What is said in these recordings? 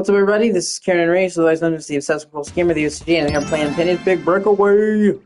What's up, everybody? This is Karen and Ray, otherwise known as the Obsessive Scammer of the O.C.G, and I'm playing Pennys Big Breakaway.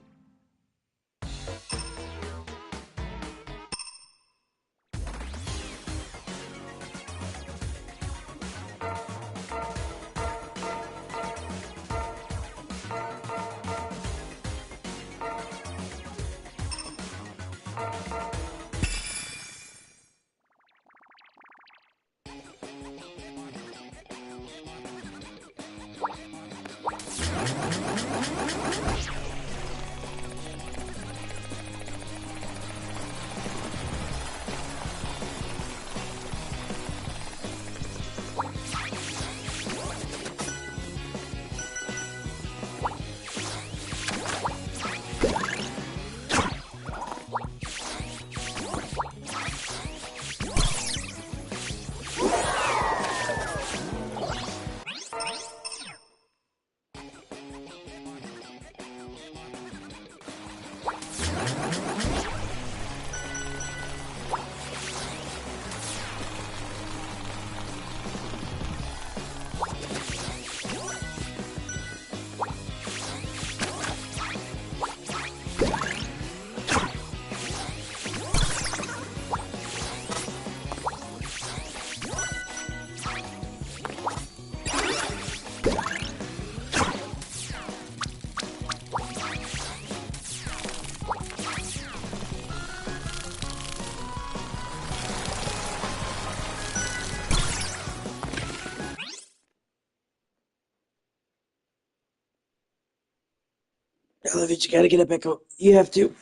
I love it. You gotta get it back up. You have to.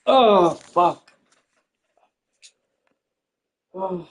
Oh, fuck. Oh.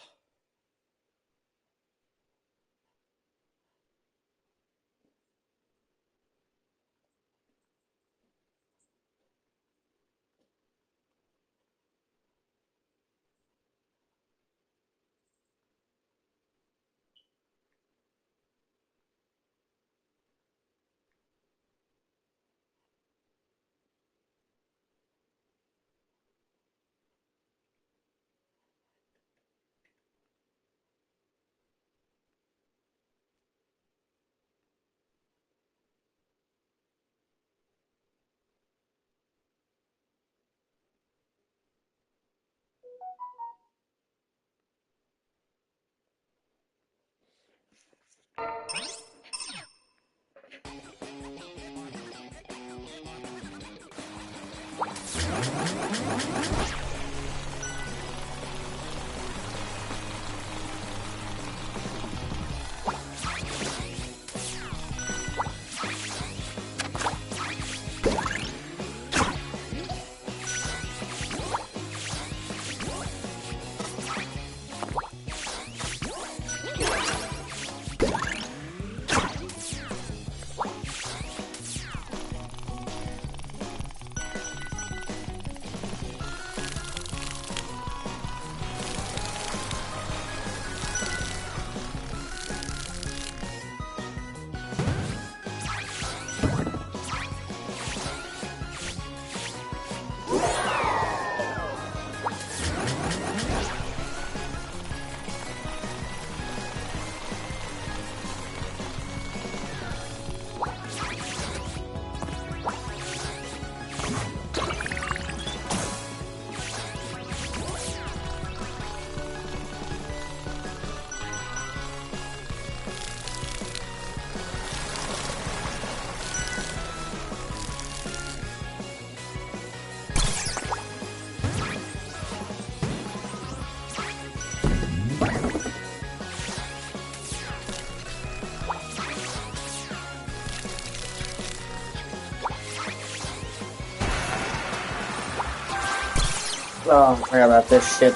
Oh, I forgot about this shit.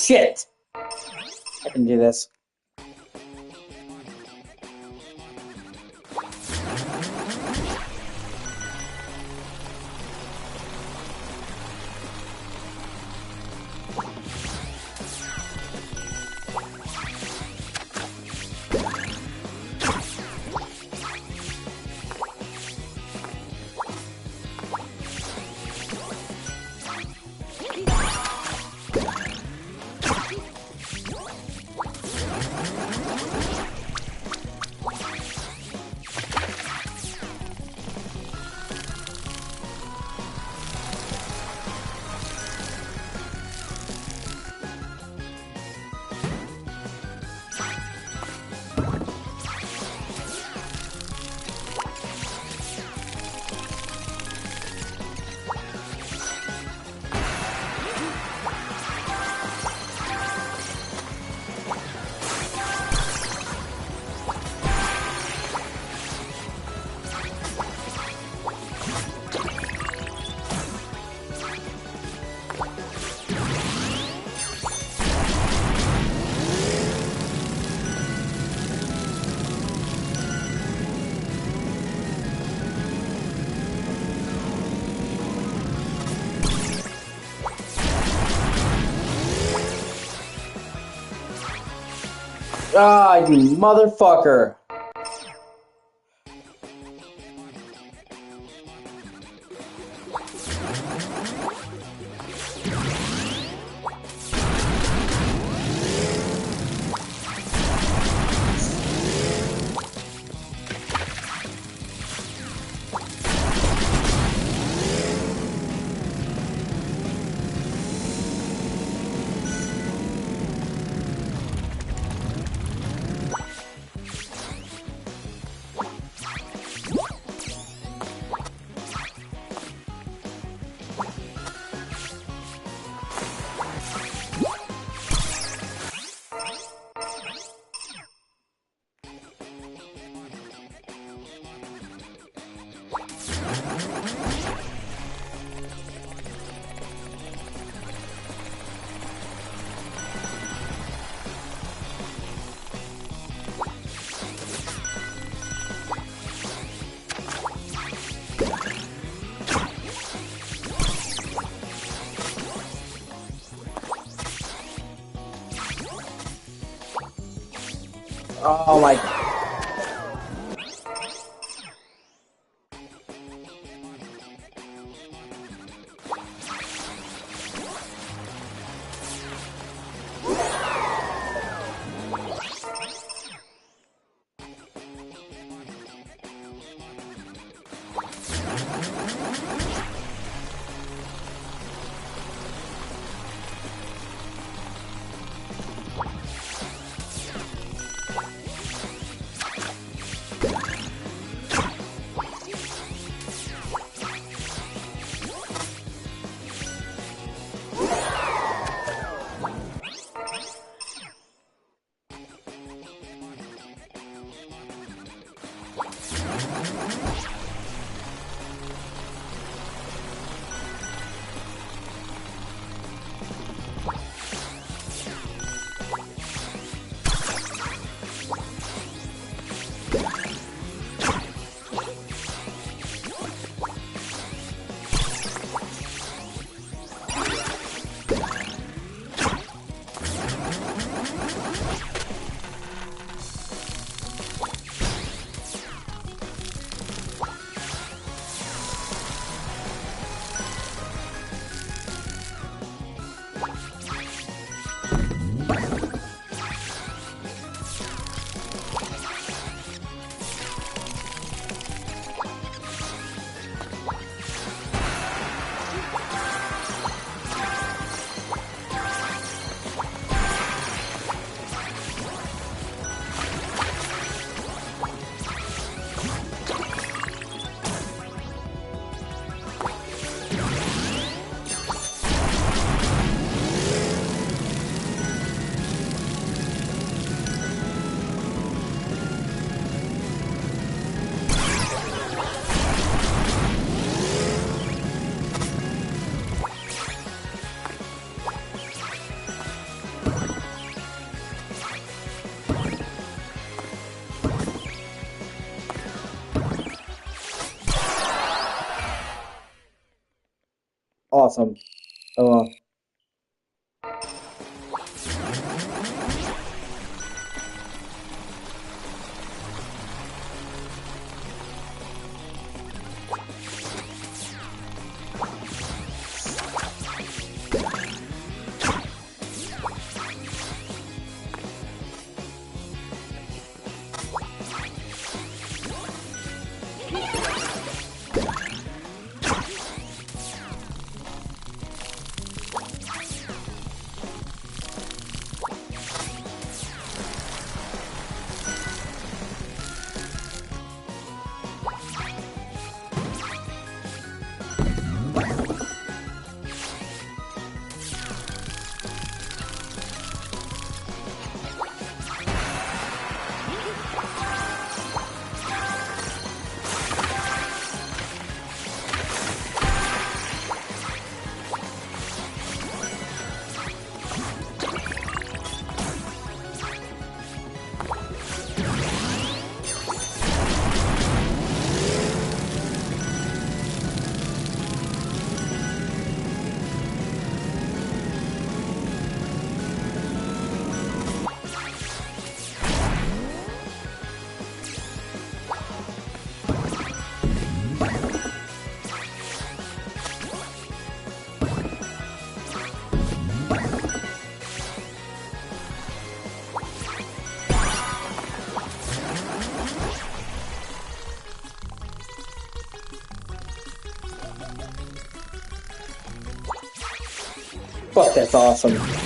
shit! I can do this. Ah, you motherfucker. Oh my. awesome. Oh well. Fuck, that's awesome.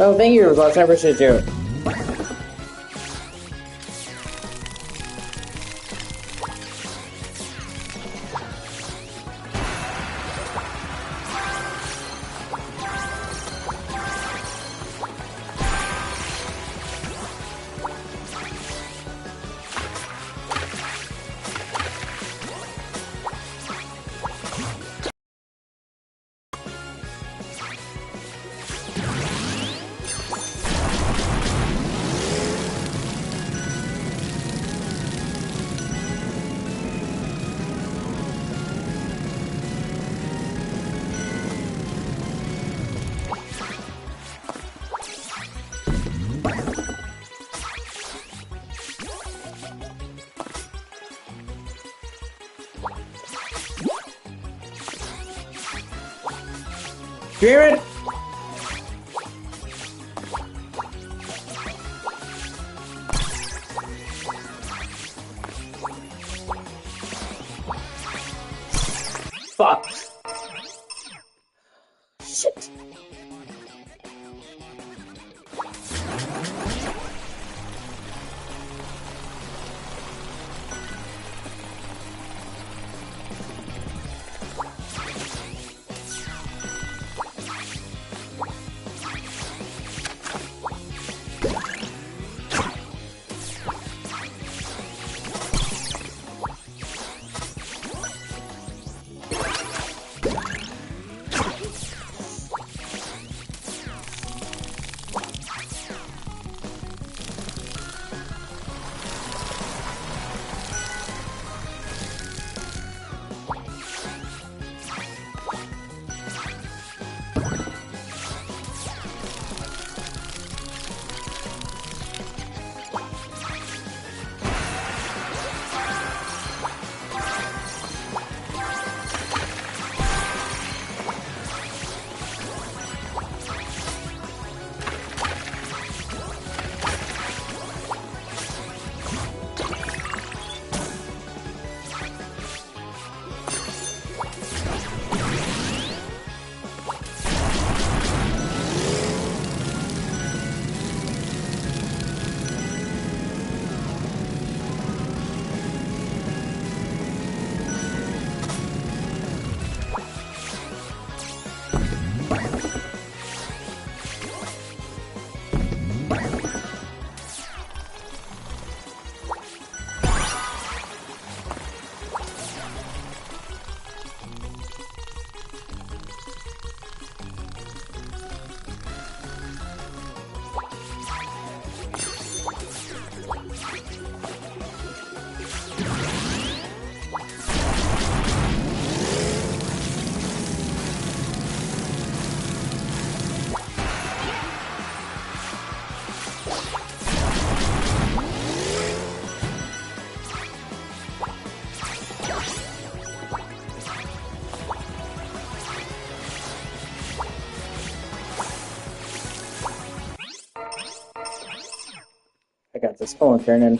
Oh, thank you, Robots. I appreciate you. Hear it? Fuck. Shit. got this. Come on, Kiernan.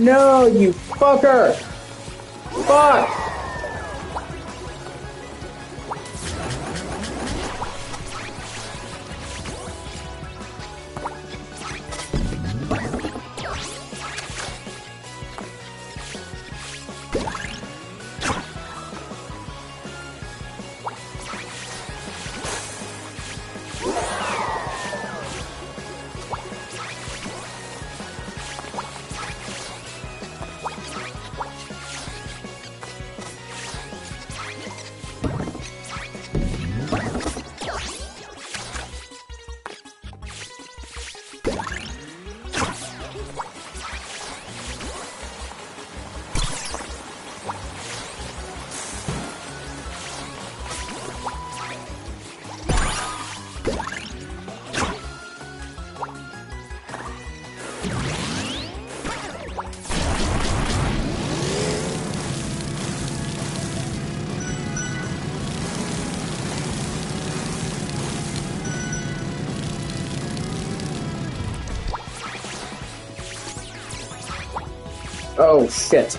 No, you fucker! Fuck! Oh, shit.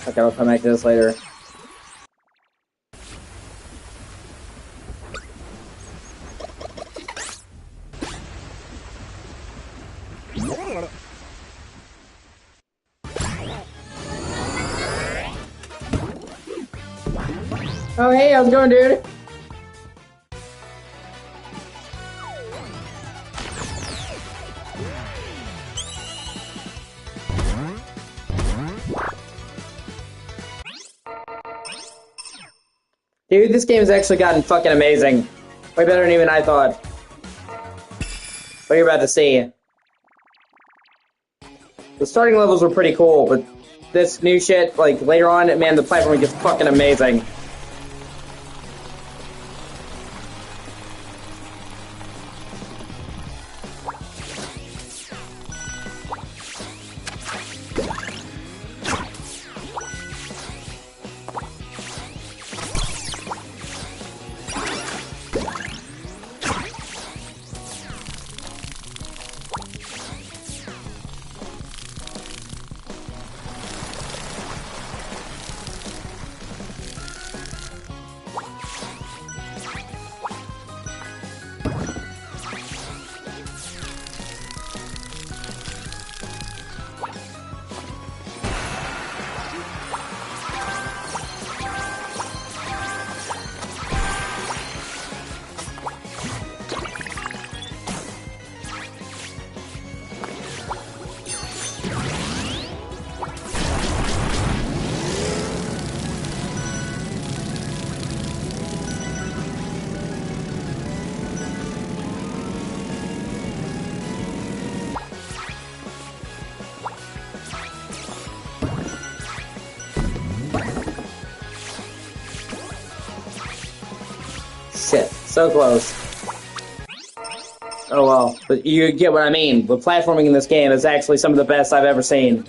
Okay, I'll come back to this later. Oh, hey, how's it going, dude? Dude, this game has actually gotten fucking amazing. Way better than even I thought. What you're about to see. The starting levels were pretty cool, but this new shit, like, later on, man, the platforming gets fucking amazing. Shit, so close. Oh well, but you get what I mean. The platforming in this game is actually some of the best I've ever seen.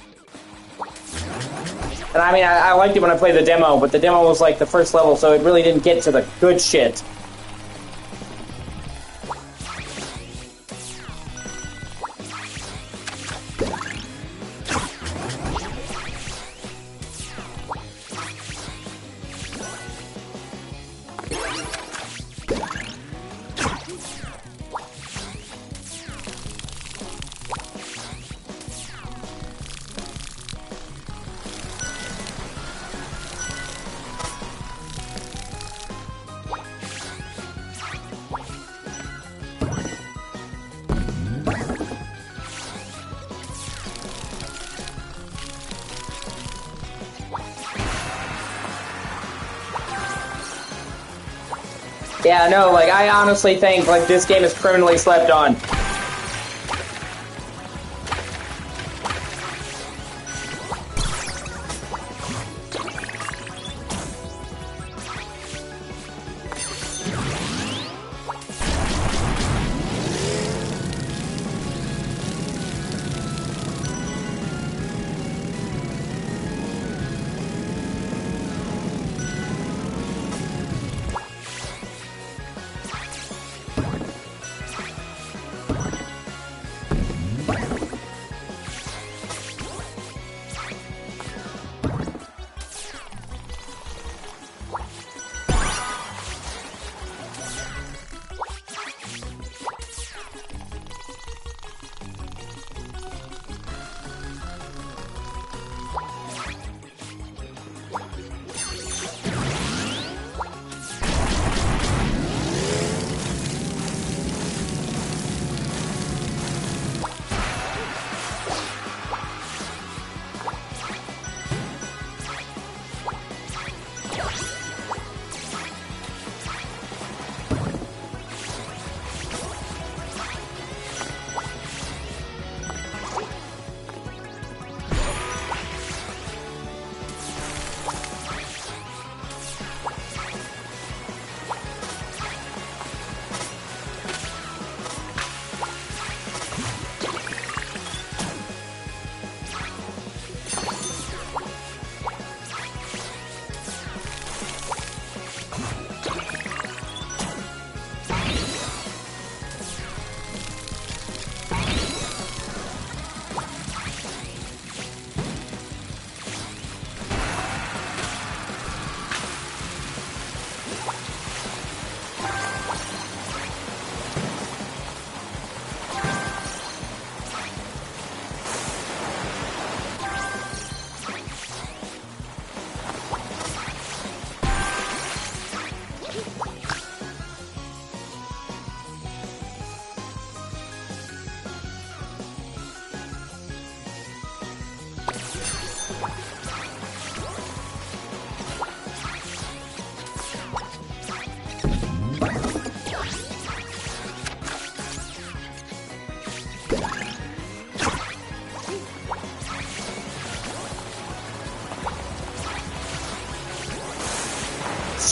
And I mean, I liked it when I played the demo, but the demo was like the first level, so it really didn't get to the good shit. Yeah, no, like, I honestly think, like, this game is criminally slept on.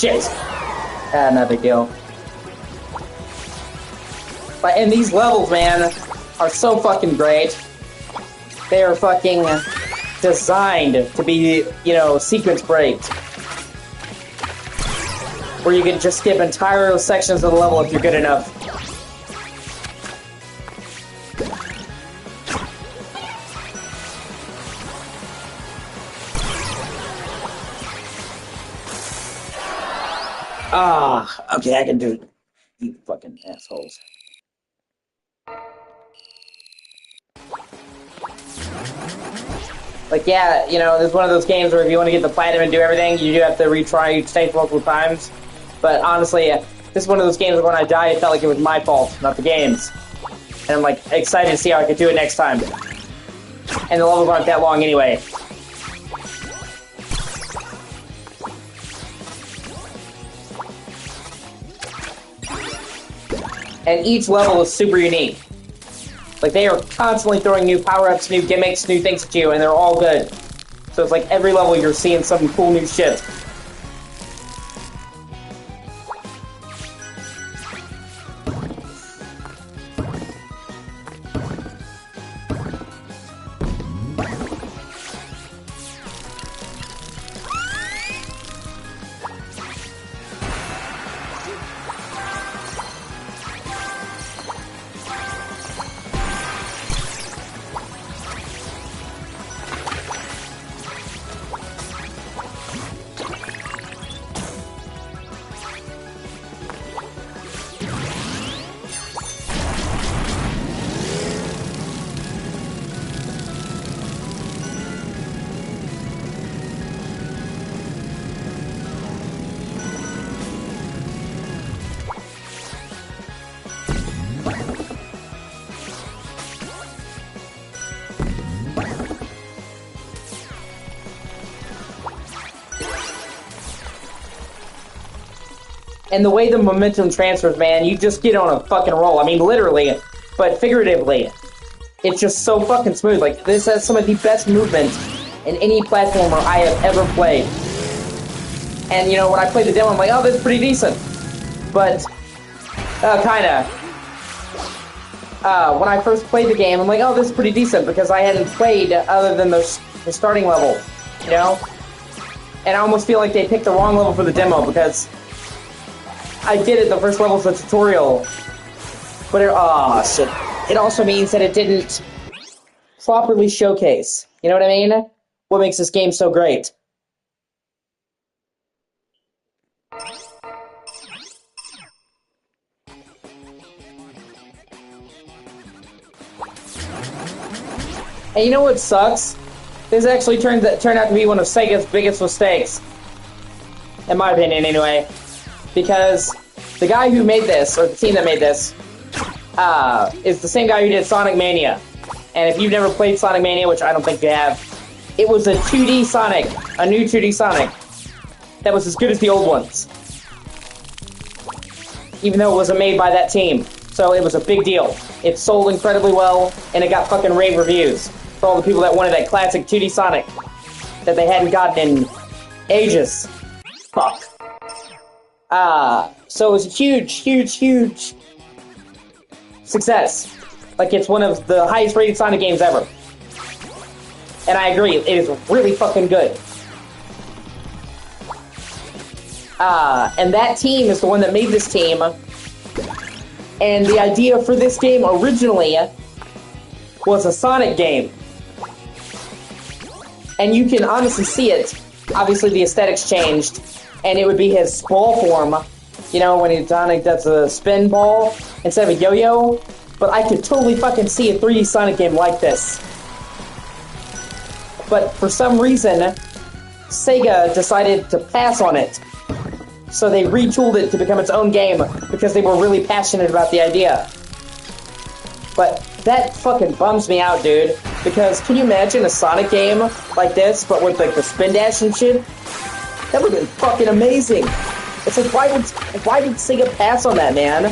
shit. Not a big deal. But, and these levels, man, are so fucking great. They are fucking designed to be, you know, sequence breaks. Where you can just skip entire sections of the level if you're good enough. Ah, okay, I can do it. You fucking assholes. Like, yeah, you know, there's one of those games where if you want to get the platinum and do everything, you do have to retry each stage multiple times. But honestly, this is one of those games where when I died, it felt like it was my fault, not the game's. And I'm, like, excited to see how I can do it next time. And the levels aren't that long anyway. And each level is super unique. Like, they are constantly throwing new power-ups, new gimmicks, new things at you, and they're all good. So it's like every level you're seeing some cool new shit. And the way the momentum transfers, man, you just get on a fucking roll. I mean, literally, but figuratively. It's just so fucking smooth. Like, this has some of the best movement in any platformer I have ever played. And, you know, when I played the demo, I'm like, oh, that's pretty decent. But, kinda. When I first played the game, I'm like, oh, this is pretty decent, because I hadn't played other than the starting level, you know? And I almost feel like they picked the wrong level for the demo, because I did it, the first level's a tutorial. But shit. It also means that it didn't properly showcase. You know what I mean? What makes this game so great. And you know what sucks? This actually turned out to be one of Sega's biggest mistakes. In my opinion, anyway. Because the guy who made this, or the team that made this, is the same guy who did Sonic Mania. And if you've never played Sonic Mania, which I don't think you have, it was a 2D Sonic, a new 2D Sonic, that was as good as the old ones. Even though it wasn't made by that team. So it was a big deal. It sold incredibly well, and it got fucking rave reviews for all the people that wanted that classic 2D Sonic that they hadn't gotten in ages. Fuck. So it was a huge, huge, huge success. Like, it's one of the highest rated Sonic games ever. And I agree, it is really fucking good. And that team is the one that made this team. And the idea for this game originally was a Sonic game. And you can honestly see it. Obviously the aesthetics changed. And it would be his ball form, you know, when Sonic does a spin ball instead of a yo-yo. But I could totally fucking see a 3D Sonic game like this. But for some reason, Sega decided to pass on it. So they retooled it to become its own game because they were really passionate about the idea. But that fucking bums me out, dude. Because can you imagine a Sonic game like this, but with like the spin dash and shit? That would have been fucking amazing. It's like, why did Sega pass on that, man?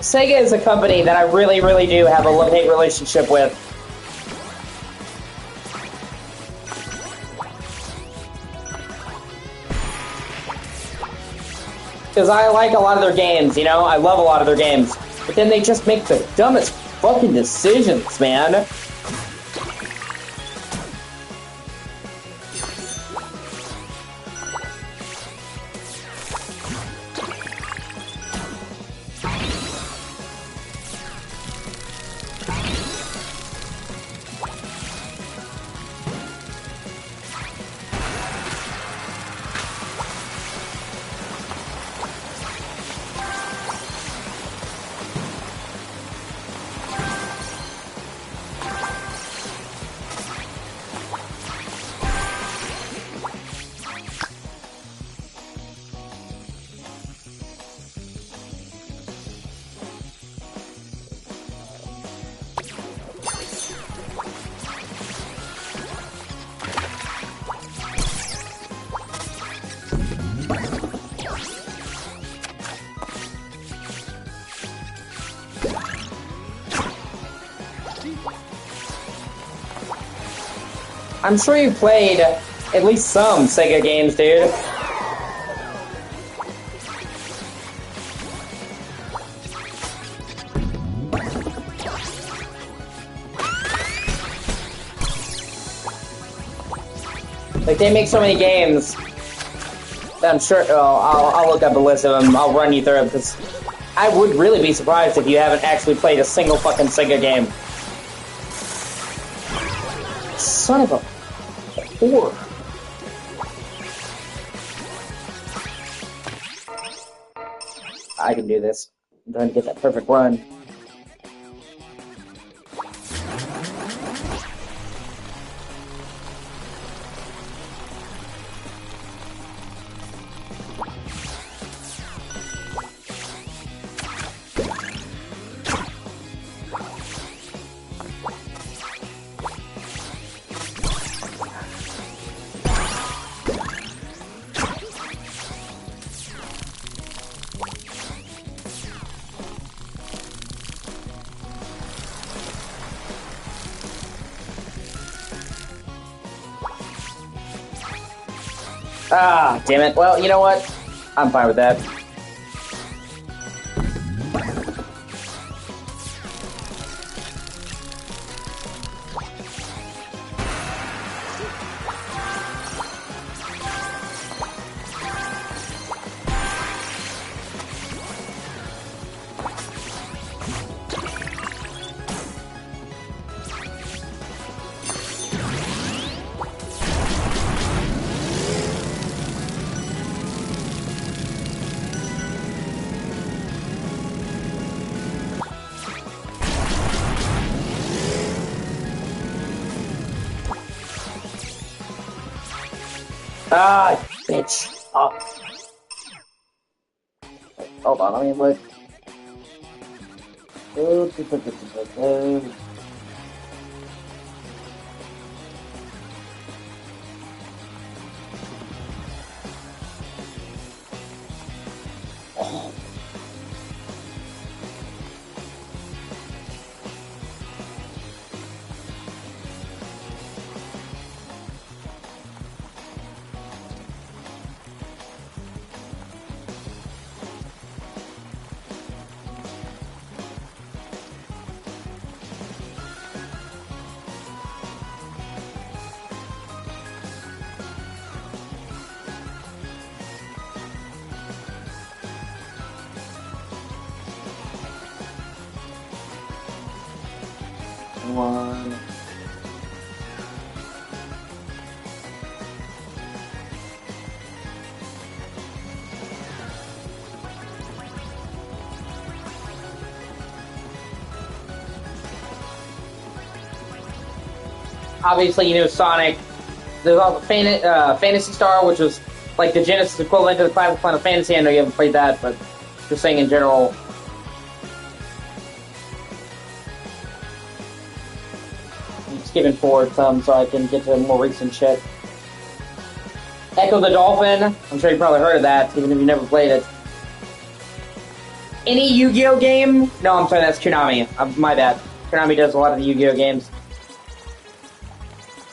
Sega is a company that I really, really do have a love-hate relationship with. Because I like a lot of their games, you know? I love a lot of their games. But then they just make the dumbest fucking decisions, man. I'm sure you played at least some Sega games, dude. Like, they make so many games that I'm sure... Oh, I'll look up a list of them. I'll run you through them, because I would really be surprised if you haven't actually played a single fucking Sega game. Son of a whore. I can do this. I'm trying to get that perfect run. Ah, damn it. Well, you know what? I'm fine with that. Ah, bitch. Oh. Hold on, let me look. One. Obviously, you know Sonic. There's also Phantasy Star, which was like the Genesis equivalent to the classic Final Fantasy. I know you haven't played that, but just saying in general. I'm skipping forward some so I can get to more recent shit. Echo the Dolphin. I'm sure you probably heard of that, even if you never played it. any Yu-Gi-Oh game. No, I'm sorry, that's Konami. My bad. Konami does a lot of the Yu-Gi-Oh games.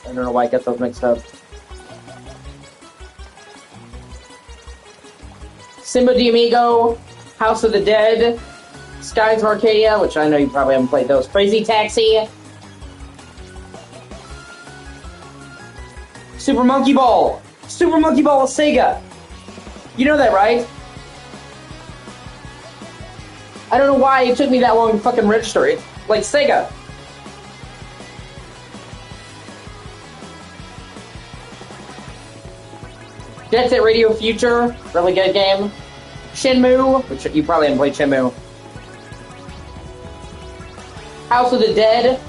I don't know why I got those mixed up. Simba de Amigo, House of the Dead, Skies of Arcadia, which I know you probably haven't played those. Crazy Taxi. Super Monkey Ball. Super Monkey Ball is Sega. You know that, right? I don't know why it took me that long to fucking register it. Like Sega. Jet Set Radio Future, really good game. Shenmue, which you probably haven't played Shenmue. House of the Dead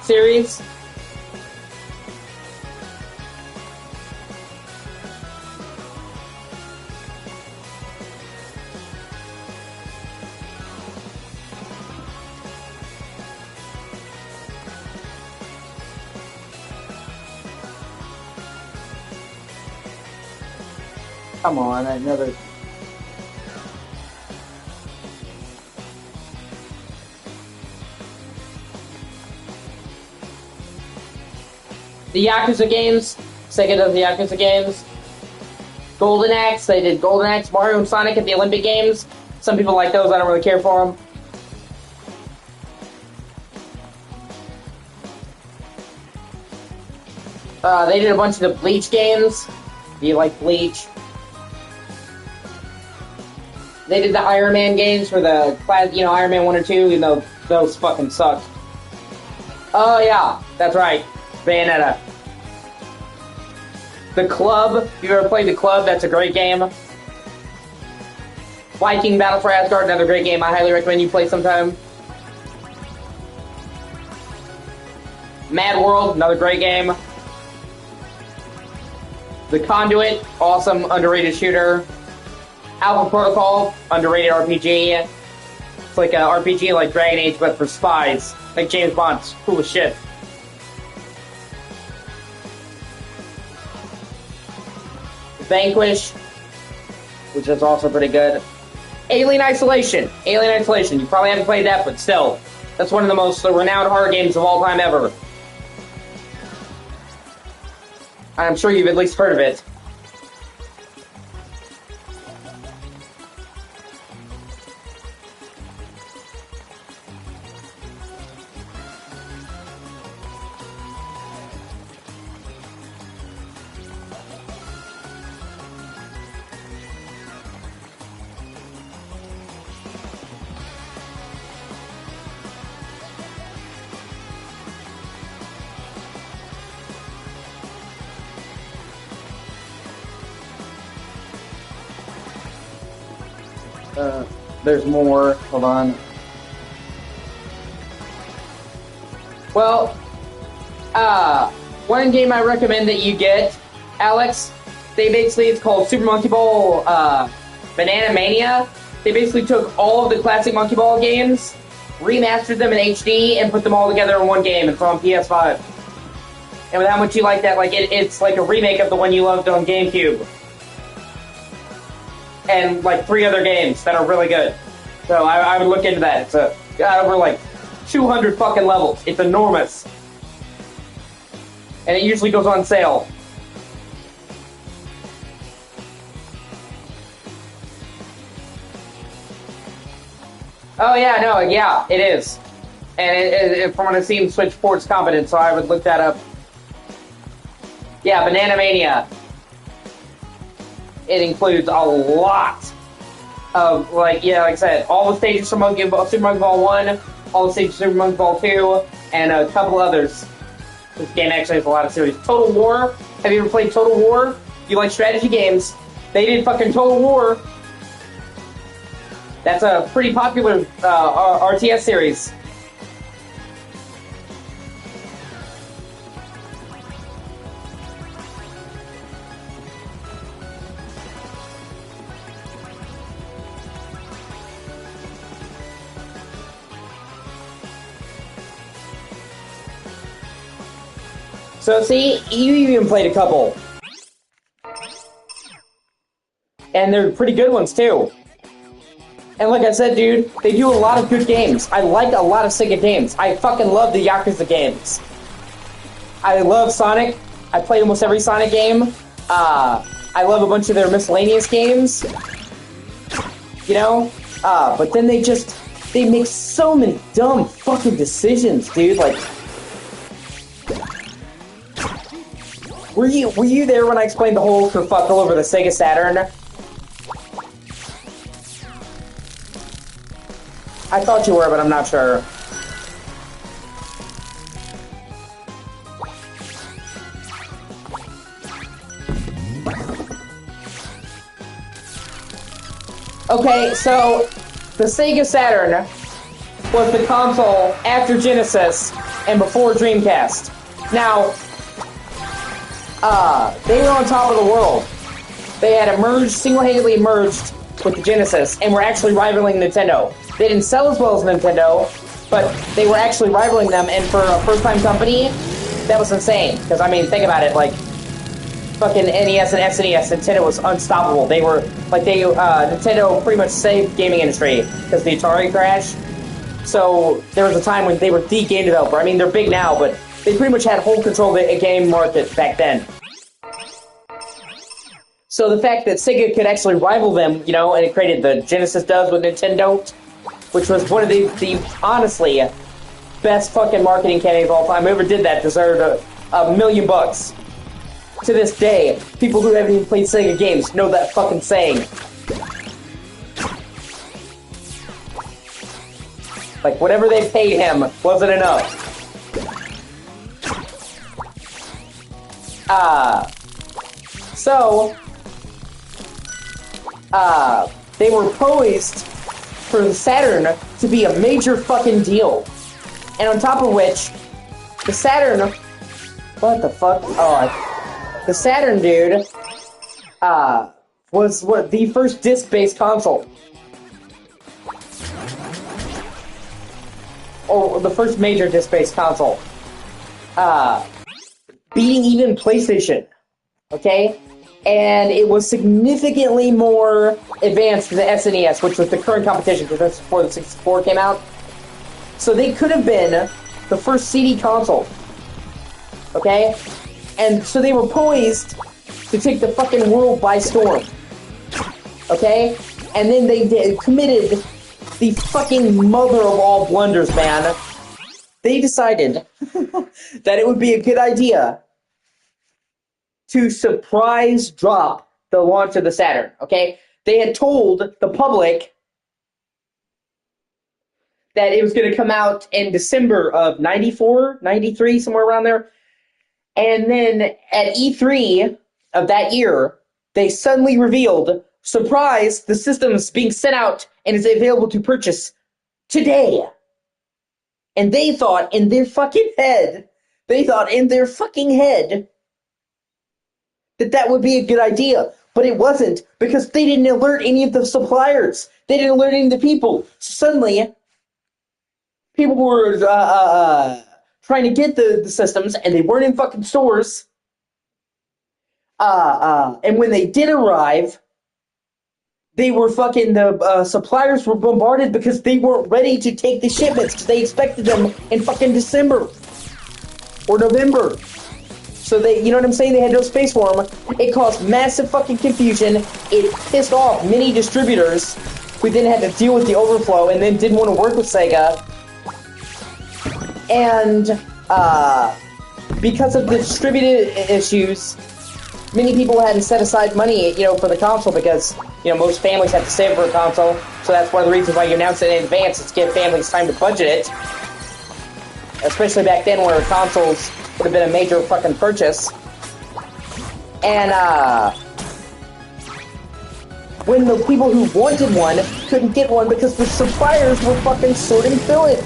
series. Come on, another. The Yakuza games. Sega does the Yakuza games. Golden Axe. They did Golden Axe, Mario and Sonic at the Olympic Games. Some people like those. I don't really care for them. They did a bunch of the Bleach games. Do you like Bleach? They did the Iron Man games for the class, Iron Man 1 or 2, even though those fucking sucked. Oh yeah, that's right. Bayonetta. The Club. If you've ever played The Club, that's a great game. Viking Battle for Asgard, another great game. I highly recommend you play sometime. Mad World, another great game. The Conduit, awesome, underrated shooter. Alpha Protocol, underrated RPG. It's like an RPG like Dragon Age, but for spies. Like James Bond, it's cool as shit. Vanquish, which is also pretty good. Alien Isolation. Alien Isolation, you probably haven't played that, but still. That's one of the most renowned horror games of all time ever. I'm sure you've at least heard of it. There's more. Hold on. Well, one game I recommend that you get, Alex, it's called Super Monkey Ball Banana Mania. They basically took all of the classic Monkey Ball games, remastered them in HD, and put them all together in one game. It's on PS5. And with how much you like that, it's like a remake of the one you loved on GameCube. And like 3 other games that are really good. So I would look into that. It's got over like 200 fucking levels. It's enormous. And it usually goes on sale. Oh yeah, no, yeah, it is. And it from what I've seen, Switch port's competent, so I would look that up. Yeah, Banana Mania. It includes a lot of, like I said, all the stages from Super Monkey Ball 1, all the stages from Super Monkey Ball 2, and a couple others. This game actually has a lot of series. Total War. Have you ever played Total War? You like strategy games? They did fucking Total War. That's a pretty popular RTS series. So see, you even played a couple. And they're pretty good ones too. And like I said, dude, they do a lot of good games. I like a lot of Sega games. I fucking love the Yakuza games. I love Sonic. I played almost every Sonic game. I love a bunch of their miscellaneous games. You know? But then they make so many dumb fucking decisions, dude. Like, were you there when I explained the whole kerfuffle over the Sega Saturn? I thought you were, but I'm not sure. Okay, so the Sega Saturn was the console after Genesis and before Dreamcast. Now, they were on top of the world. They had emerged, single-handedly emerged with the Genesis, and were actually rivaling Nintendo. They didn't sell as well as Nintendo, but they were actually rivaling them, and for a first-time company, that was insane. Because, I mean, think about it, like, fucking NES and SNES, Nintendo was unstoppable. They were, like, Nintendo pretty much saved gaming industry, because the Atari crash. So, there was a time when they were the game developer. I mean, they're big now, but they pretty much had whole control of the game market back then. So the fact that Sega could actually rival them, you know, and it created the Genesis does with Nintendo, which was one of the honestly, best fucking marketing campaigns of all time. Whoever did that deserved $1 million. To this day, people who haven't even played Sega games know that fucking saying. Like, whatever they paid him wasn't enough. They were poised for the Saturn to be a major fucking deal. And on top of which, the Saturn... What the fuck? Oh, the Saturn, dude, was the first disc-based console. Or the first major disc-based console. Beating even PlayStation. Okay? And it was significantly more advanced than the SNES, which was the current competition, because that's before the 64 came out. So they could have been the first CD console. Okay? And so they were poised to take the fucking world by storm. Okay? And then they committed the fucking mother of all blunders, man. They decided that it would be a good idea to surprise drop the launch of the Saturn, okay? They had told the public that it was going to come out in December of 94, 93, somewhere around there. And then at E3 of that year, they suddenly revealed, surprise, the system is being sent out and is available to purchase today. And they thought in their fucking head, that would be a good idea. But it wasn't, because they didn't alert any of the suppliers. They didn't alert any of the people. So suddenly, people were trying to get the systems, and they weren't in fucking stores. And when they did arrive, they were fucking, the suppliers were bombarded because they weren't ready to take the shipments, because they expected them in fucking December or November. So they, you know what I'm saying? They had no space for them. It caused massive fucking confusion. It pissed off many distributors who then had to deal with the overflow and then didn't want to work with Sega. And because of the distributed issues, many people hadn't set aside money, you know, for the console, because, you know, most families have to save for a console. So that's one of the reasons why you announce it in advance, is to give families time to budget it. Especially back then, where consoles would have been a major fucking purchase. And, when the people who wanted one couldn't get one because the suppliers were fucking sorting through it.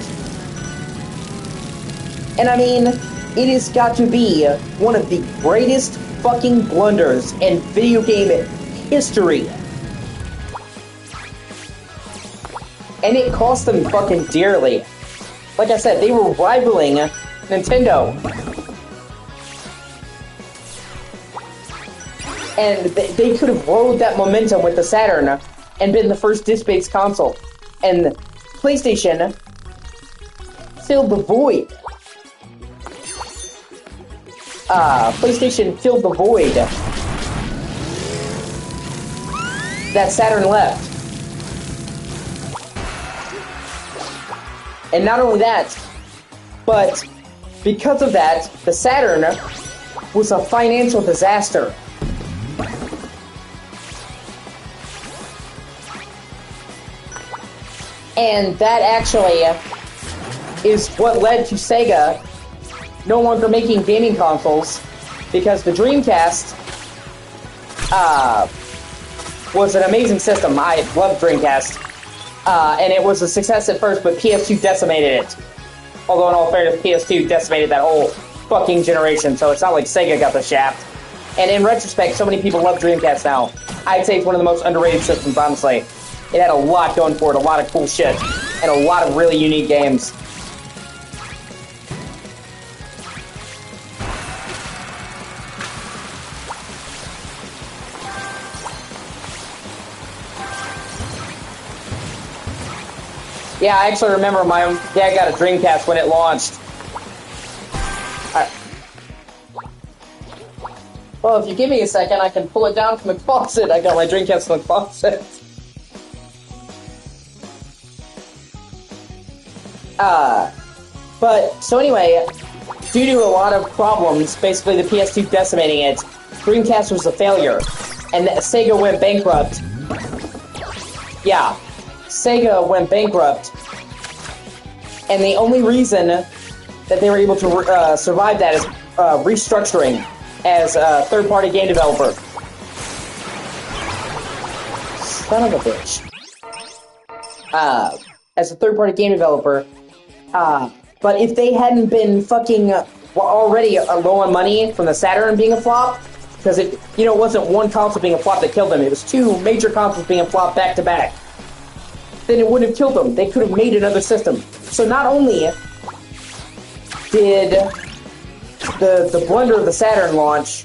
And I mean, it has got to be one of the greatest fucking blunders in video game history. And it cost them fucking dearly. Like I said, they were rivaling Nintendo. And they could have rode that momentum with the Saturn and been the first disc-based console. And PlayStation filled the void. PlayStation filled the void that Saturn left. And not only that, but because of that, the Saturn was a financial disaster. And that actually is what led to Sega no longer making gaming consoles, because the Dreamcast was an amazing system. I loved Dreamcast. And it was a success at first, but PS2 decimated it. Although in all fairness, PS2 decimated that whole fucking generation, so it's not like Sega got the shaft. And in retrospect, so many people love Dreamcast now. I'd say it's one of the most underrated systems, honestly. It had a lot going for it, a lot of cool shit, and a lot of really unique games. Yeah, I actually remember my dad got a Dreamcast when it launched. Well, if you give me a second, I can pull it down from the closet. I got my Dreamcast in the closet. But, so anyway, due to a lot of problems, basically the PS2 decimating it, Dreamcast was a failure, and Sega went bankrupt. Yeah, Sega went bankrupt, and the only reason that they were able to survive that is restructuring as a third-party game developer. Son of a bitch. As a third-party game developer, but if they hadn't been fucking already low on money from the Saturn being a flop, because it wasn't one console being a flop that killed them, it was two major consoles being a flop back to back, then it wouldn't have killed them. They could have made another system. So not only did the blunder of the Saturn launch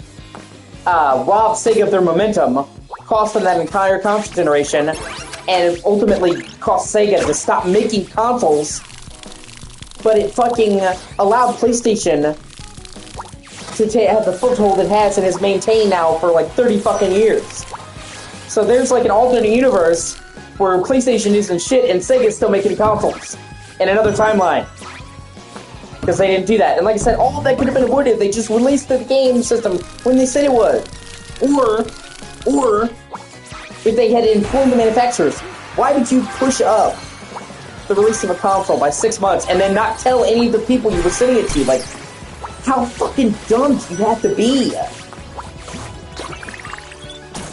rob Sega of their momentum, cost them that entire console generation, and ultimately cost Sega to stop making consoles, but it fucking allowed PlayStation to have the foothold it has and has maintained now for like 30 fucking years. So there's like an alternate universe where PlayStation isn't shit and Sega's still making consoles in another timeline. Because they didn't do that. And like I said, all of that could have been avoided if they just released the game system when they said it would. Or if they had informed the manufacturers. Why would you push up the release of a console by 6 months and then not tell any of the people you were sending it to? Like, how fucking dumb do you have to be?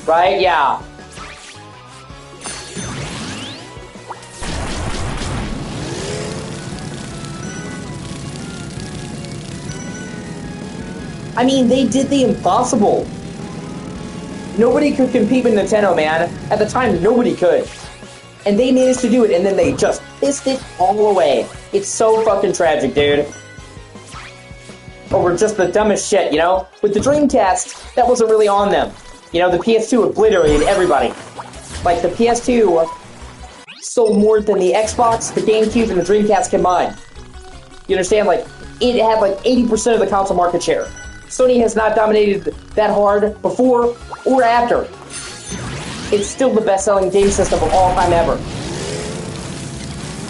Right? Yeah. I mean, they did the impossible. Nobody could compete with Nintendo, man. At the time, nobody could. And they managed to do it, and then they just pissed it all away. It's so fucking tragic, dude. Over just the dumbest shit, you know? With the Dreamcast, that wasn't really on them. You know, the PS2 obliterated everybody. Like, the PS2 sold more than the Xbox, the GameCube, and the Dreamcast combined. You understand? Like, it had like 80% of the console market share. Sony has not dominated that hard before or after. It's still the best-selling game system of all time ever.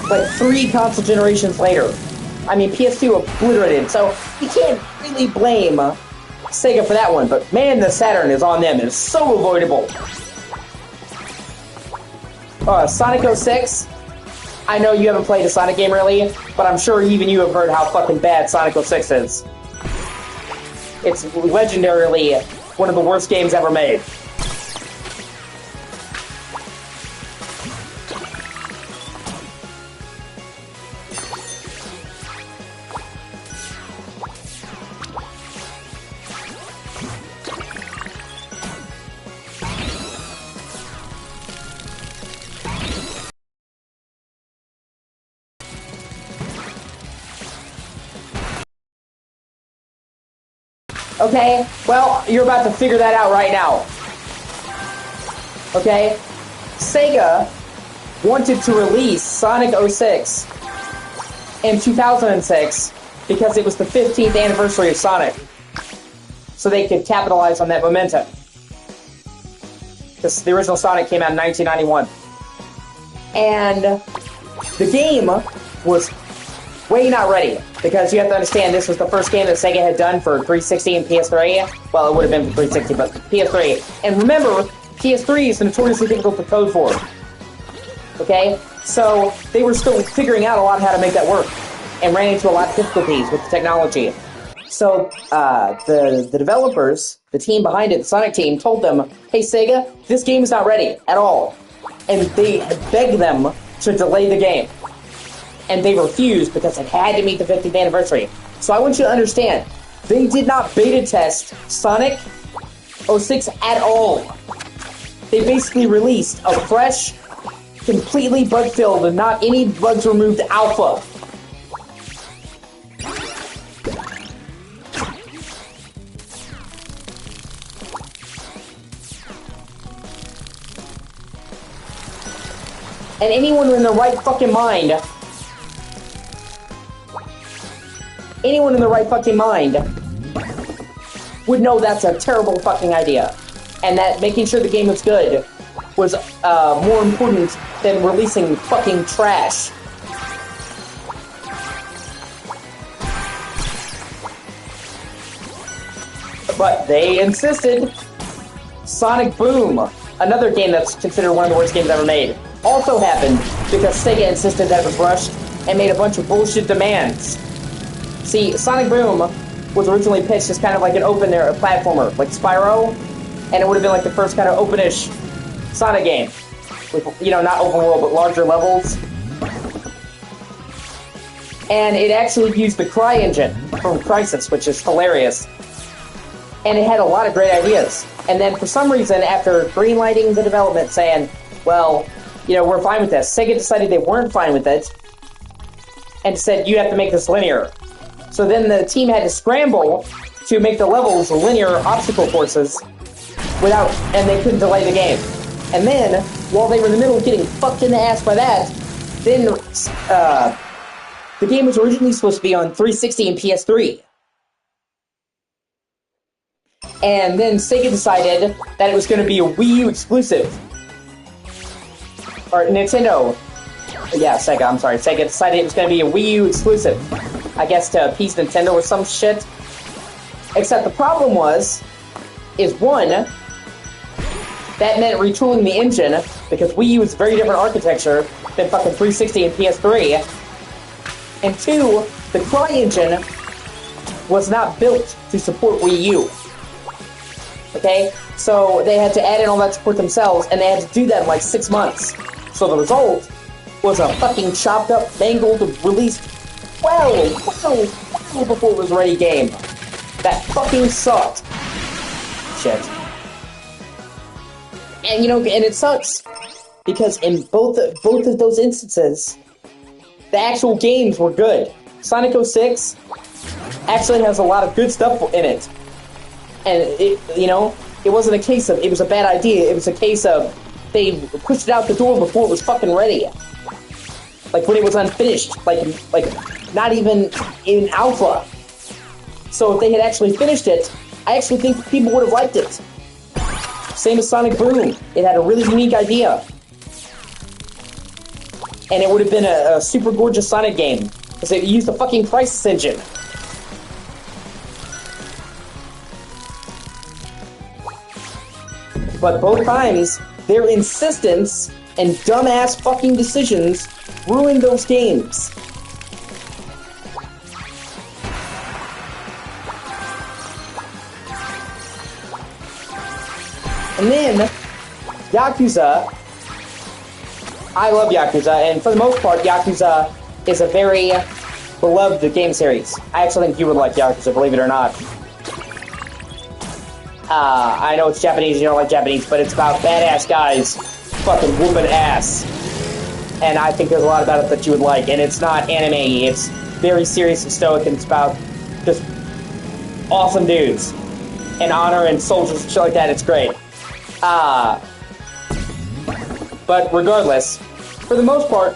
Like 3 console generations later. I mean, PS2 obliterated, so you can't really blame Sega for that one, but man, the Saturn is on them. It's so avoidable. Sonic 06. I know you haven't played a Sonic game really, but I'm sure even you have heard how fucking bad Sonic 06 is. It's legendarily one of the worst games ever made. Okay? Well, you're about to figure that out right now. Okay? Sega wanted to release Sonic 06 in 2006 because it was the 15th anniversary of Sonic. So they could capitalize on that momentum. Because the original Sonic came out in 1991. And the game was way not ready. Because you have to understand, this was the first game that Sega had done for 360 and PS3. Well, it would have been for 360, but PS3. And remember, PS3 is notoriously difficult to code for. Okay? So they were still figuring out a lot how to make that work. And ran into a lot of difficulties with the technology. So the developers, the team behind it, the Sonic team, told them, hey Sega, this game is not ready at all. And they begged them to delay the game. And they refused because it had to meet the 50th anniversary. So I want you to understand, they did not beta test Sonic 06 at all. They basically released a fresh, completely bug-filled, and not any bugs removed alpha. And anyone in their right fucking mind would know that's a terrible fucking idea. And that making sure the game was good was more important than releasing fucking trash. But they insisted. Sonic Boom, another game that's considered one of the worst games ever made, also happened because Sega insisted that it was rushed and made a bunch of bullshit demands. See, Sonic Boom was originally pitched as kind of like an open-air platformer, like Spyro, and it would have been like the first kind of open-ish Sonic game. With, you know, not open world, but larger levels. And it actually used the Cry engine from Crysis, which is hilarious. And it had a lot of great ideas. And then for some reason, after greenlighting the development, saying, well, you know, we're fine with this, Sega decided they weren't fine with it, and said, you have to make this linear. So then the team had to scramble to make the levels linear obstacle courses and they couldn't delay the game. And then, while they were in the middle of getting fucked in the ass by that, then the game was originally supposed to be on 360 and PS3. And then Sega decided that it was going to be a Wii U exclusive. Or Nintendo. Yeah, Sega, I'm sorry. Sega decided it was going to be a Wii U exclusive. I guess to appease Nintendo or some shit. Except the problem is one, that meant retooling the engine, because Wii U is a very different architecture than fucking 360 and PS3. And two, the Cry engine was not built to support Wii U. Okay? So they had to add in all that support themselves, and they had to do that in like 6 months. So the result was a fucking chopped up, mangled, released well before it was ready game. That fucking sucked. Shit. And you know, and it sucks because in both of those instances, the actual games were good. Sonic 06 actually has a lot of good stuff in it. And it, you know, it wasn't a case of it was a bad idea. It was a case of they pushed it out the door before it was fucking ready. Like when it was unfinished, like not even in alpha. So if they had actually finished it, I actually think people would have liked it. Same as Sonic Boom. It had a really unique idea. And it would have been a super gorgeous Sonic game. Because it used the fucking Crysis engine. But both times, their insistence and dumbass fucking decisions ruined those games. And then, Yakuza, I love Yakuza, and for the most part, Yakuza is a very beloved game series. I actually think you would like Yakuza, believe it or not. I know it's Japanese, you don't like Japanese, but it's about badass guys fucking whooping ass. And I think there's a lot about it that you would like, and it's not anime, it's very serious and stoic, and it's about just awesome dudes. And honor and soldiers and shit like that, it's great. But regardless, for the most part,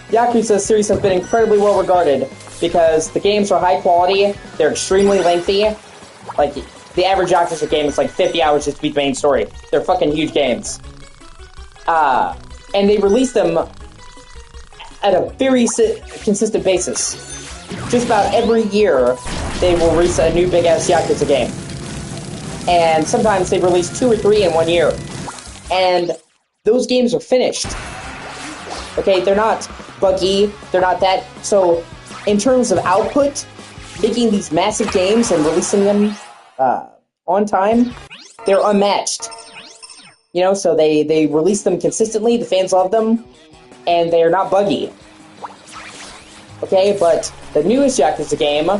Yakuza series have been incredibly well regarded because the games are high quality, they're extremely lengthy. Like, the average Yakuza game is like 50 hours just to beat the main story. They're fucking huge games. And they release them at a very consistent basis. Just about every year, they will release a new big-ass Yakuza game. And sometimes they release 2 or 3 in 1 year. And those games are finished. Okay, they're not buggy, they're not that... So, in terms of output, making these massive games and releasing them on time, they're unmatched. You know, so they release them consistently, the fans love them, and they're not buggy. Okay, but the newest Yakuza game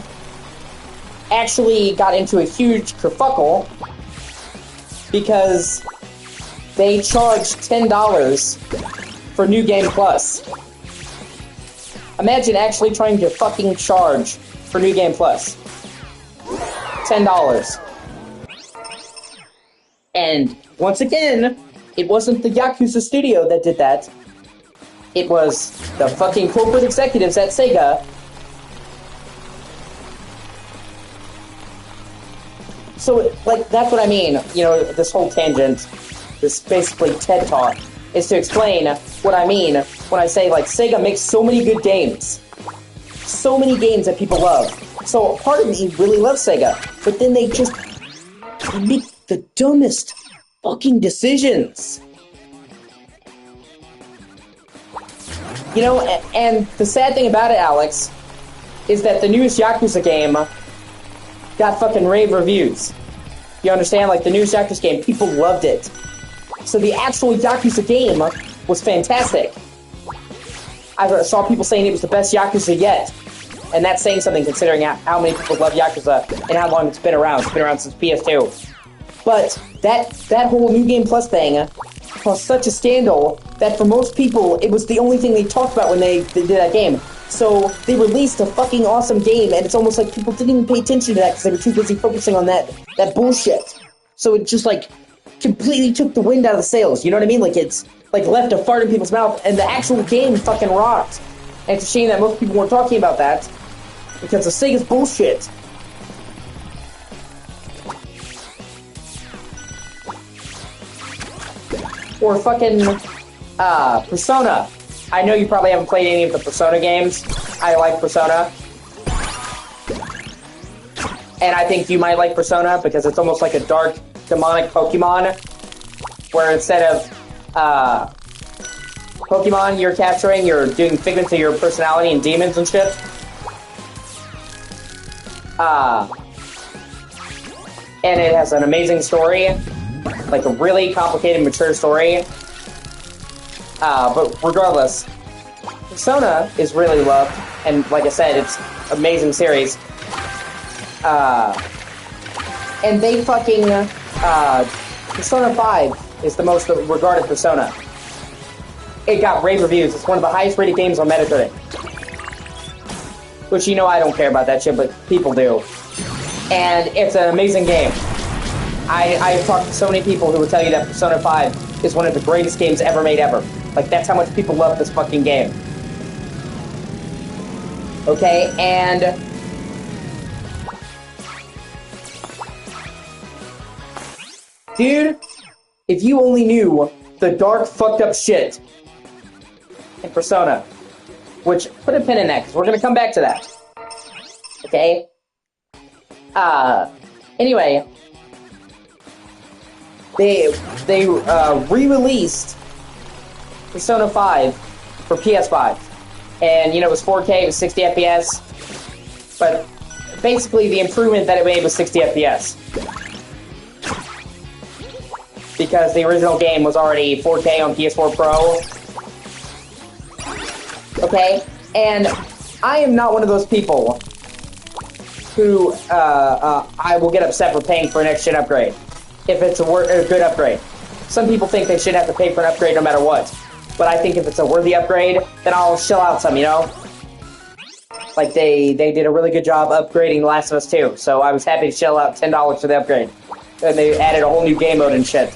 actually got into a huge kerfuffle because they charged $10 for New Game Plus. Imagine actually trying to fucking charge for New Game Plus. $10. And once again, it wasn't the Yakuza studio that did that. It was the fucking corporate executives at Sega. So, like, that's what I mean. You know, this whole tangent, this basically TED Talk, is to explain what I mean when I say, like, Sega makes so many good games. So many games that people love. So, part of me really loves Sega, but then they make the dumbest fucking decisions. You know, and the sad thing about it, Alex, is that the newest Yakuza game got fucking rave reviews. You understand? Like, the newest Yakuza game, people loved it. So the actual Yakuza game was fantastic. I saw people saying it was the best Yakuza yet. And that's saying something considering how many people love Yakuza and how long it's been around. It's been around since PS2. But that whole New Game Plus thing caused such a scandal that for most people, it was the only thing they talked about when they did that game. So they released a fucking awesome game, and it's almost like people didn't even pay attention to that because they were too busy focusing on that bullshit. So it just, like, completely took the wind out of the sails, you know what I mean? Like, it's, like, left a fart in people's mouth, and the actual game fucking rocked. And it's a shame that most people weren't talking about that, because of Sega's bullshit. Or fucking, Persona. I know you probably haven't played any of the Persona games. I like Persona. And I think you might like Persona because it's almost like a dark, demonic Pokemon. Where instead of, Pokemon you're capturing, you're doing figments of your personality and demons and shit. And it has an amazing story. Like a really complicated, mature story. But regardless, Persona is really loved, and like I said, it's an amazing series. And they fucking, Persona 5 is the most regarded Persona. It got rave reviews. It's one of the highest rated games on Metacritic. Which, you know, I don't care about that shit, but people do. And it's an amazing game. I've talked to so many people who will tell you that Persona 5 is one of the greatest games ever made ever. Like, that's how much people love this fucking game. Okay, and... dude, if you only knew the dark, fucked up shit in Persona, which, put a pin in that, because we're gonna come back to that. Okay? Anyway... They re-released Persona 5 for PS5. And, you know, it was 4K, it was 60 FPS. But basically the improvement that it made was 60 FPS. Because the original game was already 4K on PS4 Pro. Okay? And I am not one of those people who, I will get upset for paying for an next-gen upgrade. If it's a good upgrade. Some people think they should have to pay for an upgrade no matter what. But I think if it's a worthy upgrade, then I'll shell out some, you know? Like, they did a really good job upgrading The Last of Us 2, so I was happy to shell out $10 for the upgrade. And they added a whole new game mode and shit.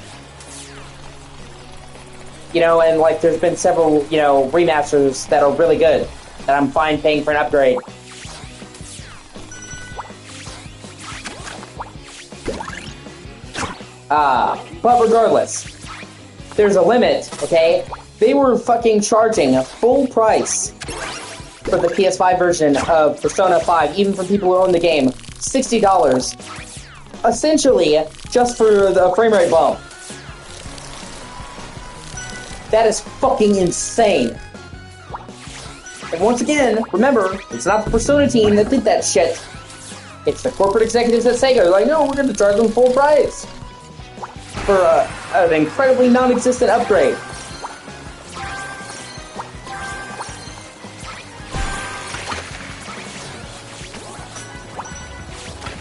You know, and like there's been several, you know, remasters that are really good that I'm fine paying for an upgrade. But regardless, there's a limit, okay? They were fucking charging full price for the PS5 version of Persona 5, even for people who own the game, $60. Essentially, just for the frame rate bump. That is fucking insane. And once again, remember, it's not the Persona team that did that shit. It's the corporate executives at Sega. They're like, no, we're gonna charge them full price for an incredibly non-existent upgrade.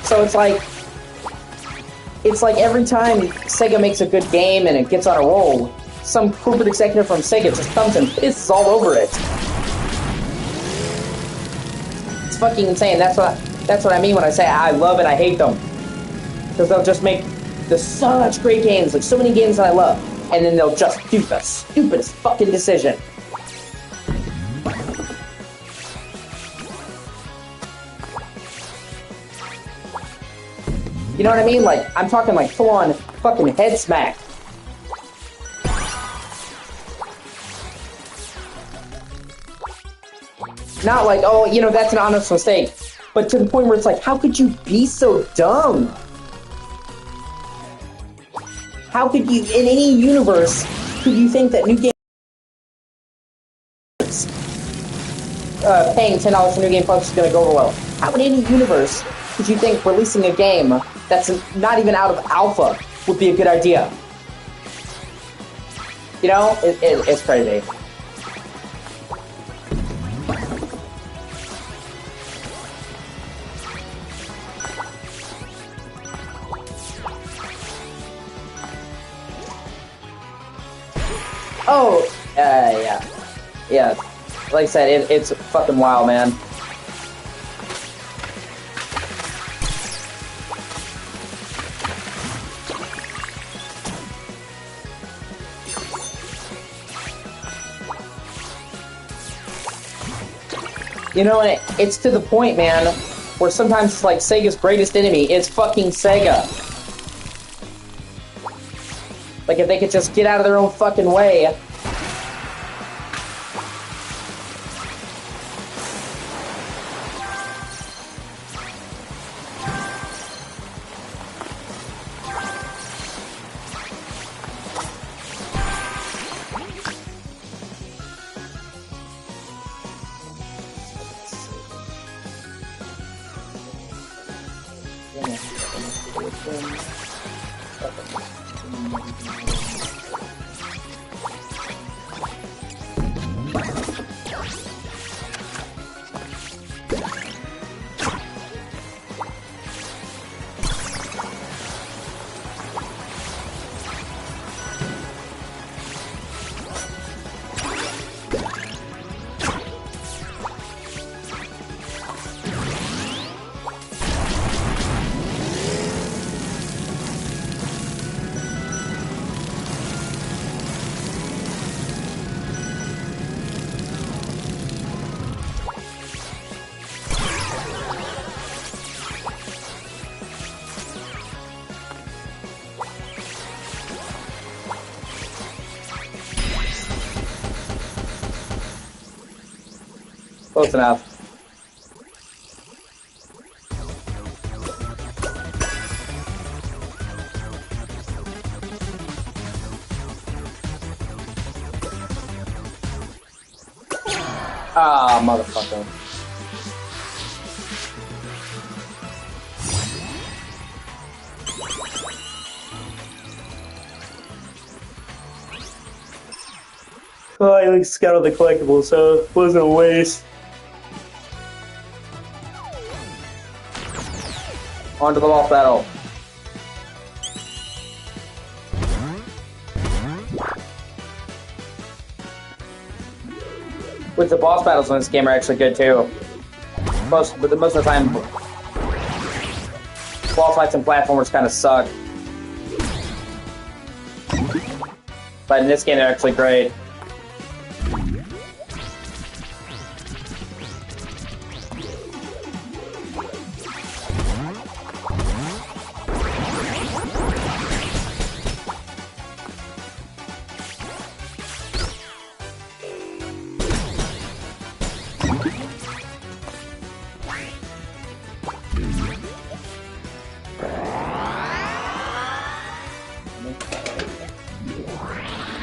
So it's like every time Sega makes a good game and it gets on a roll, some corporate executive from Sega just comes and pisses all over it. It's fucking insane. That's what I mean when I say I love and I hate them. Because they'll just make such great games, like so many games that I love, and then they'll just do the stupidest fucking decision. You know what I mean? Like, I'm talking like full-on fucking head smack. Not like, oh, you know, that's an honest mistake. But to the point where it's like, how could you be so dumb? How could you, in any universe, could you think that new games... paying $10 for New Game Plus is going to go over well? How in any universe could you think releasing a game that's not even out of alpha would be a good idea? You know, it's crazy. Oh, yeah. Yeah. Like I said, it's fucking wild, man. You know, it's to the point, man, where sometimes it's like Sega's greatest enemy is fucking Sega. Like, if they could just get out of their own fucking way. Close enough. Ah, motherfucker. Oh, I like scouted the collectibles, so it wasn't a waste. On to the boss battle. Which the boss battles in this game are actually good too. Most of the time, boss fights and platformers kind of suck. but in this game they're actually great.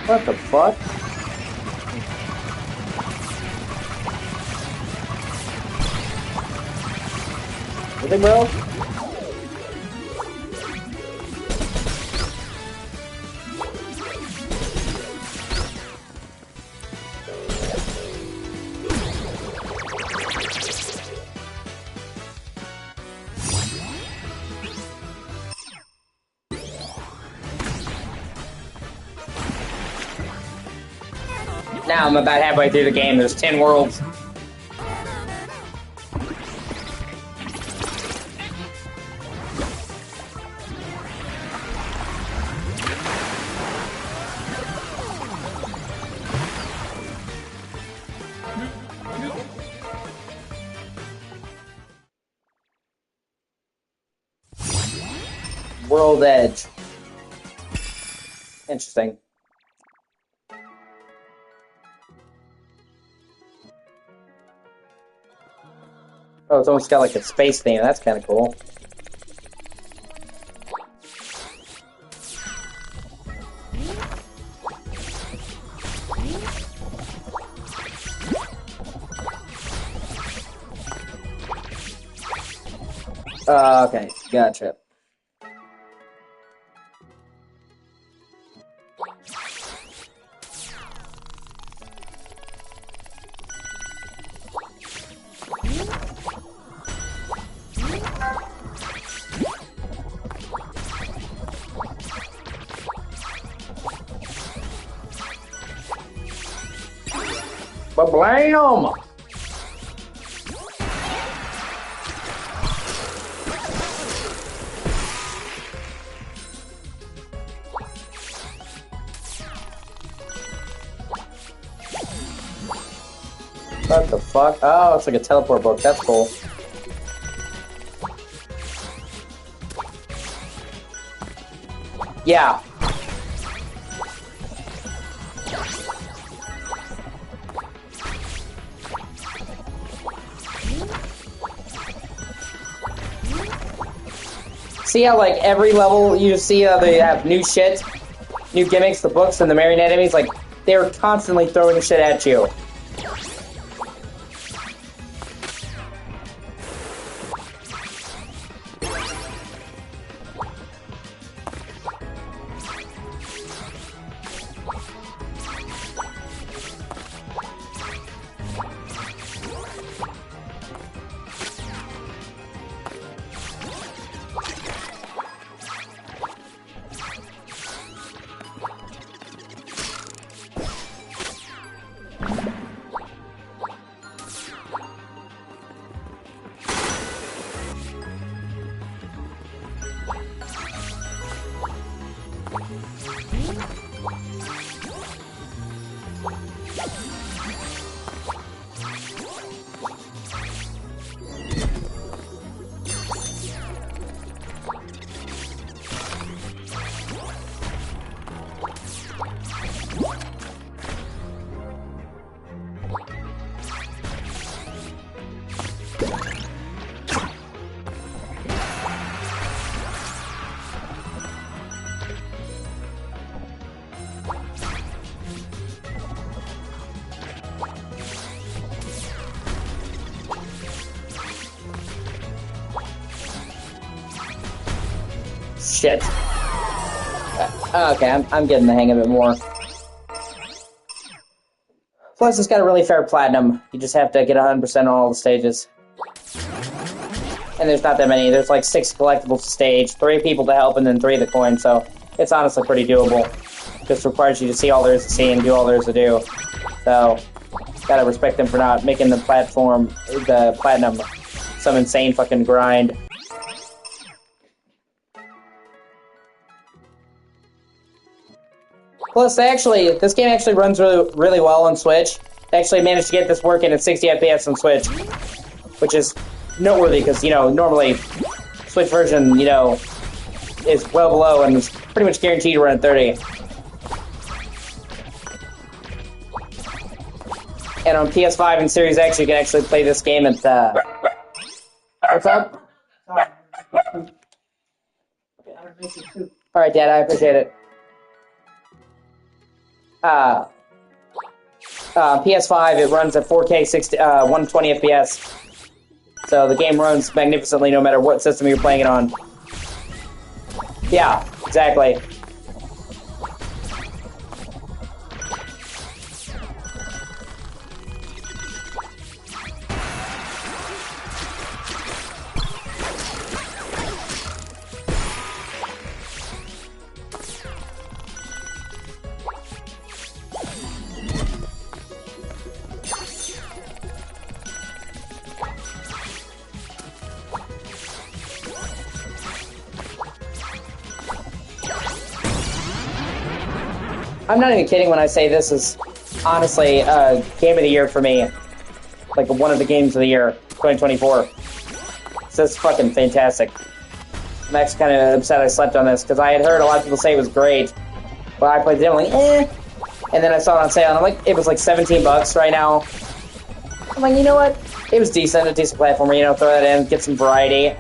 What the fuck? Really, bro? Now I'm about halfway through the game. There's 10 worlds. World Edge. Interesting. Oh, it's almost got like a space theme. That's kind of cool. Okay, gotcha. Ba-blam! What the fuck? Oh, it's like a teleport book. That's cool. Yeah. See how, like, every level you see how they have new shit, new gimmicks, the books, and the marionette enemies? Like, they're constantly throwing shit at you. Shit. Okay, I'm getting the hang of it more. Plus, it's got a really fair platinum. You just have to get 100% on all the stages. And there's not that many. There's like 6 collectibles to stage, 3 people to help, and then 3 of the coin, so it's honestly pretty doable. Just requires you to see all there is to see and do all there is to do. So, gotta respect them for not making the platinum, some insane fucking grind. Plus, this game actually runs really well on Switch. They actually managed to get this working at 60 FPS on Switch, which is noteworthy because, you know, normally Switch version, you know, is well below and is pretty much guaranteed to run at 30. And on PS5 and Series X, you can actually play this game at What's up? Alright, Dad, I appreciate it. PS5, it runs at 4K 120 FPS. So the game runs magnificently no matter what system you're playing it on. Yeah, exactly. I'm not even kidding when I say this is honestly game of the year for me. Like one of the games of the year, 2024. So it's fucking fantastic. I'm actually kind of upset I slept on this because I had heard a lot of people say it was great. But I played it, I'm like, eh. And then I saw it on sale and I'm like, it was like 17 bucks right now. I'm like, you know what? It was decent, a decent platformer, you know, throw that in, get some variety.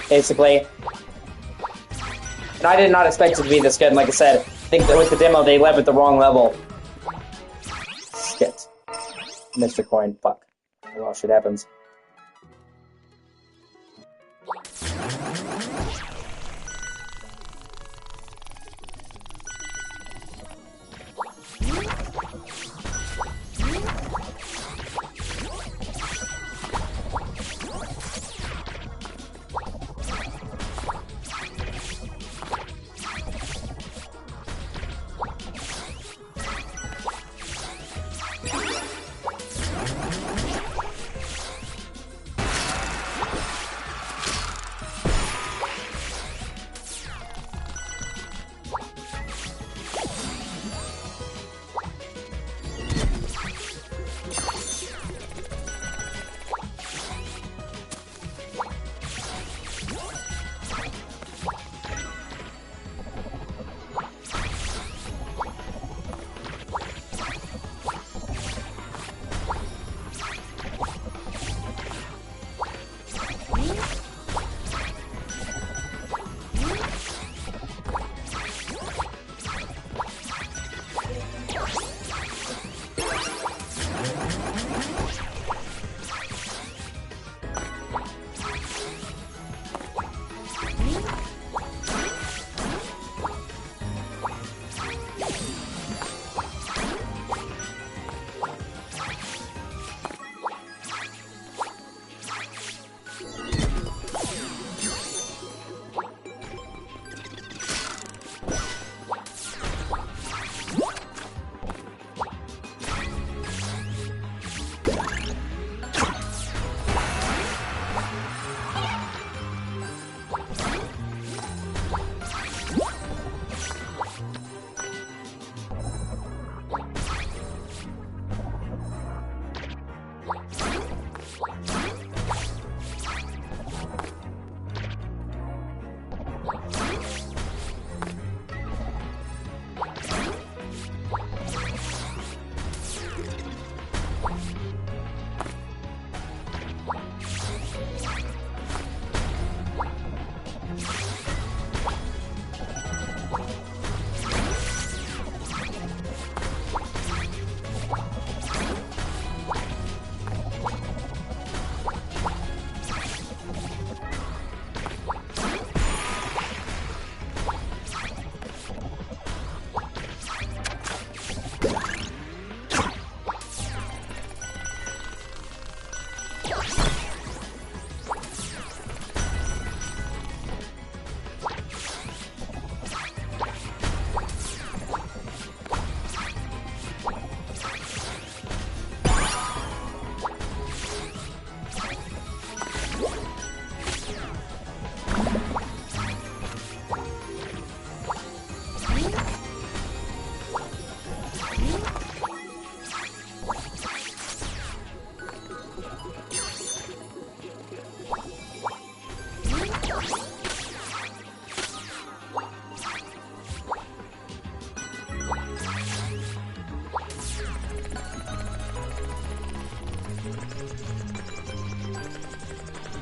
Basically. And I did not expect it to be this good, and like I said, I think that with the demo, they led with the wrong level. Shit. Mr. Coin, fuck. Well, shit happens.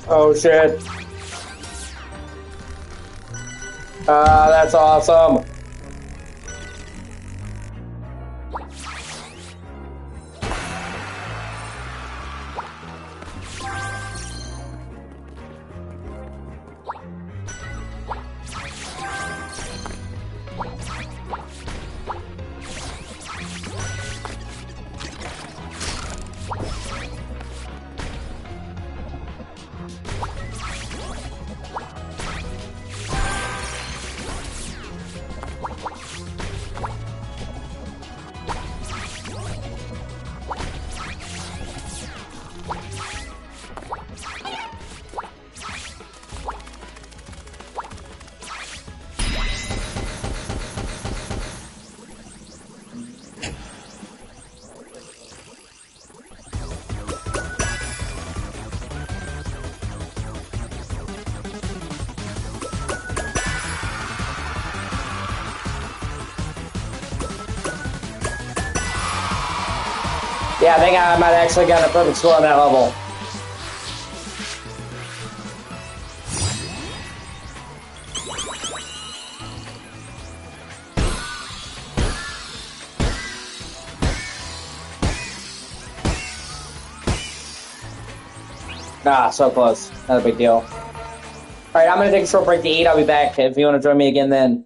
Oh shit. That's awesome. Yeah, I think I might have actually gotten a perfect score on that level. Ah, so close. Not a big deal. Alright, I'm going to take a short break to eat. I'll be back if you want to join me again then.